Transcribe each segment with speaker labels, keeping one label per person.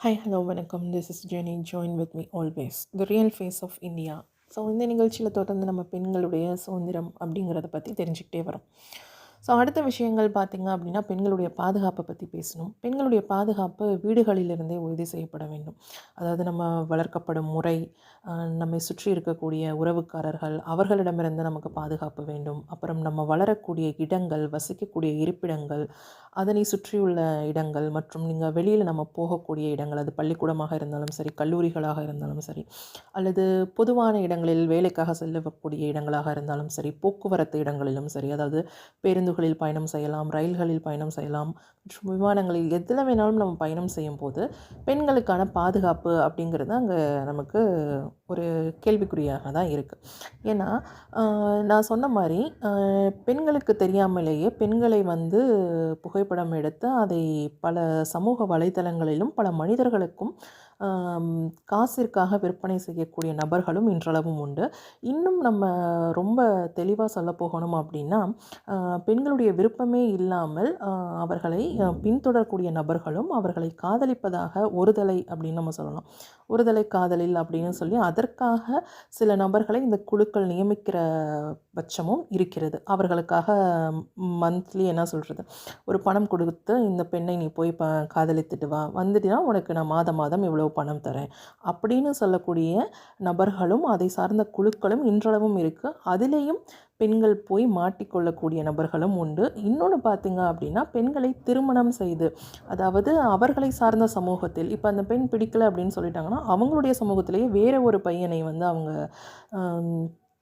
Speaker 1: Hi, hello, வணக்கம். This is Jenny. Join with me always. The real face of India. So இந்த நிகழ்ச்சியில் தொடர்ந்து நம்ம பெண்களுடைய சுதந்திரம் அப்படிங்கிறத பற்றி தெரிஞ்சுக்கிட்டே வரோம். ஸோ அடுத்த விஷயங்கள் பார்த்திங்க அப்படின்னா பெண்களுடைய பாதுகாப்பை பற்றி பேசணும். பெண்களுடைய பாதுகாப்பு வீடுகளிலிருந்தே உறுதி செய்யப்பட வேண்டும். அதாவது நம்ம வளர்க்கப்படும் முறை, நம்மை சுற்றி இருக்கக்கூடிய உறவுக்காரர்கள் அவர்களிடமிருந்து நமக்கு பாதுகாப்பு வேண்டும். அப்புறம் நம்ம வளரக்கூடிய இடங்கள், வசிக்கக்கூடிய இருப்பிடங்கள், அதனை சுற்றியுள்ள இடங்கள் மற்றும் நீங்கள் வெளியில் நம்ம போகக்கூடிய இடங்கள், அது பள்ளிக்கூடமாக இருந்தாலும் சரி, கல்லூரிகளாக இருந்தாலும் சரி, அல்லது பொதுவான இடங்களில் வேலைக்காக செல்லக்கூடிய இடங்களாக இருந்தாலும் சரி, போக்குவரத்து இடங்களிலும் சரி, அதாவது பேருந்துகளில் பயணம் செய்யலாம், ரயில்களில் பயணம் செய்யலாம், மற்றும் விமானங்களில் எதில் வேணாலும் நம்ம பயணம் செய்யும் போது பெண்களுக்கான பாதுகாப்பு அப்படிங்கிறது அங்கே நமக்கு ஒரு கேள்விக்குறியாக தான் இருக்குது. ஏன்னா நான் சொன்ன மாதிரி பெண்களுக்கு தெரியாமலேயே பெண்களை புகைப்படம் எடுத்து அதை பல சமூக வலைதளங்களிலும் பல மனிதர்களுக்கும் காசிற்காக விற்பனை செய்யக்கூடிய நபர்களும் இன்றளவும் உண்டு. இன்னும் நம்ம ரொம்ப தெளிவாக சொல்ல போகணும் அப்படின்னா, பெண்களுடைய விருப்பமே இல்லாமல் அவர்களை பின்தொடரக்கூடிய நபர்களும் அவர்களை காதலிப்பதாக ஒருதலை அப்படின்னு நம்ம சொல்லலாம். ஒருதலை காதலில் அப்படின்னு சொல்லி அதற்காக சில நபர்களை இந்த குழுக்கள் நியமிக்கிற பட்சமும் இருக்கிறது. அவர்களுக்காக மந்த்லி என்ன சொல்கிறது, ஒரு பணம் கொடுத்து இந்த பெண்ணை நீ போய் காதலித்துட்டு வா, வந்துட்டுனா உனக்கு நான் மாதம் மாதம் இவ்வளோ பணம் தரேன் அப்படின்னு சொல்லக்கூடிய நபர்களும் அதை சார்ந்த குழுக்களும் இன்றளவும் இருக்குது. அதிலேயும் பெண்கள் போய் மாட்டிக்கொள்ளக்கூடிய நபர்களும் உண்டு. இன்னொன்று பார்த்திங்க அப்படின்னா, பெண்களை திருமணம் செய்து, அதாவது அவர்களை சார்ந்த சமூகத்தில் இப்போ அந்த பெண் பிடிக்கலை அப்படின்னு சொல்லிட்டாங்கன்னா அவங்களுடைய சமூகத்திலேயே வேறு ஒரு பையனை அவங்க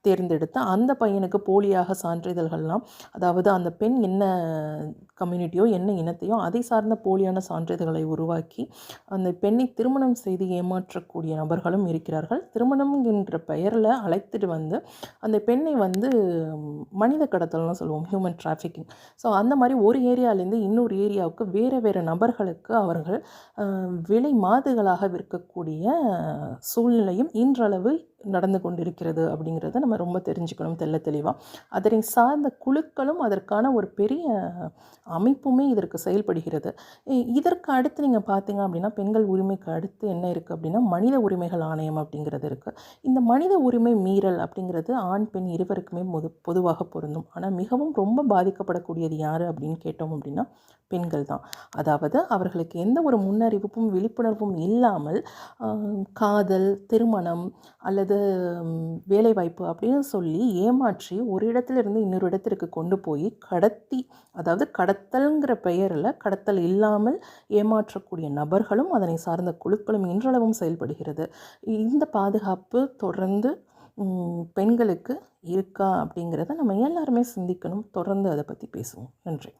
Speaker 1: தேர்ந்தெடுத்து அந்த பையனுக்கு போலியாக சான்றிதழ்கள்லாம், அதாவது அந்த பெண் என்ன கம்யூனிட்டியோ என்ன இனத்தையோ அதை சார்ந்த போலியான சான்றிதழ்களை உருவாக்கி அந்த பெண்ணை திருமணம் செய்து ஏமாற்றக்கூடிய நபர்களும் இருக்கிறார்கள். திருமணம் என்ற பெயரில் அழைத்துட்டு அந்த பெண்ணை மனித கடத்தல்னு சொல்லுவோம், ஹியூமன் டிராஃபிக்கிங். ஸோ அந்த மாதிரி ஒரு ஏரியாவிலேருந்து இன்னொரு ஏரியாவுக்கு வேறு நபர்களுக்கு அவர்கள் விலை மாதுகளாக விற்கக்கூடிய சூழ்நிலையும் இன்றளவு நடந்து கொண்டிருக்கிறது அப்படிங்கிறத நம்ம ரொம்ப தெரிஞ்சுக்கணும் தெள்ள தெளிவாக. அதனை சார்ந்த குழுக்களும் அதற்கான ஒரு பெரிய அமைப்புமே இதற்கு செயல்படுகிறது. இதற்கு அடுத்து நீங்கள் பார்த்தீங்க அப்படின்னா, பெண்கள் உரிமைக்கு அடுத்து என்ன இருக்குது அப்படின்னா, மனித உரிமைகள் ஆணையம் அப்படிங்கிறது இருக்குது. இந்த மனித உரிமை மீறல் அப்படிங்கிறது ஆண் பெண் இருவருக்குமே பொதுவாக பொருந்தும். ஆனால் மிகவும் ரொம்ப பாதிக்கப்படக்கூடியது யார் அப்படின்னு கேட்டோம் அப்படின்னா பெண்கள் தான். அதாவது அவர்களுக்கு எந்த ஒரு முன்னறிவிப்பும் விழிப்புணர்வும் இல்லாமல் காதல், திருமணம் அல்லது வேலைவாய்ப்பு அப்படின்னு சொல்லி ஏமாற்றி ஒரு இடத்திலிருந்து இன்னொரு இடத்திற்கு கொண்டு போய் கடத்தி, அதாவது கடத்தல்ங்கிற பெயரில் கடத்தல் இல்லாமல் ஏமாற்றக்கூடிய நபர்களும் அதனை சார்ந்த குழுக்களும் இன்றளவும் செயல்படுகிறது. இந்த பாதுகாப்பு தொடர்ந்து பெண்களுக்கு இருக்கா அப்படிங்கிறத நம்ம எல்லாருமே சிந்திக்கணும். தொடர்ந்து அதை பற்றி பேசுவோம். நன்றி.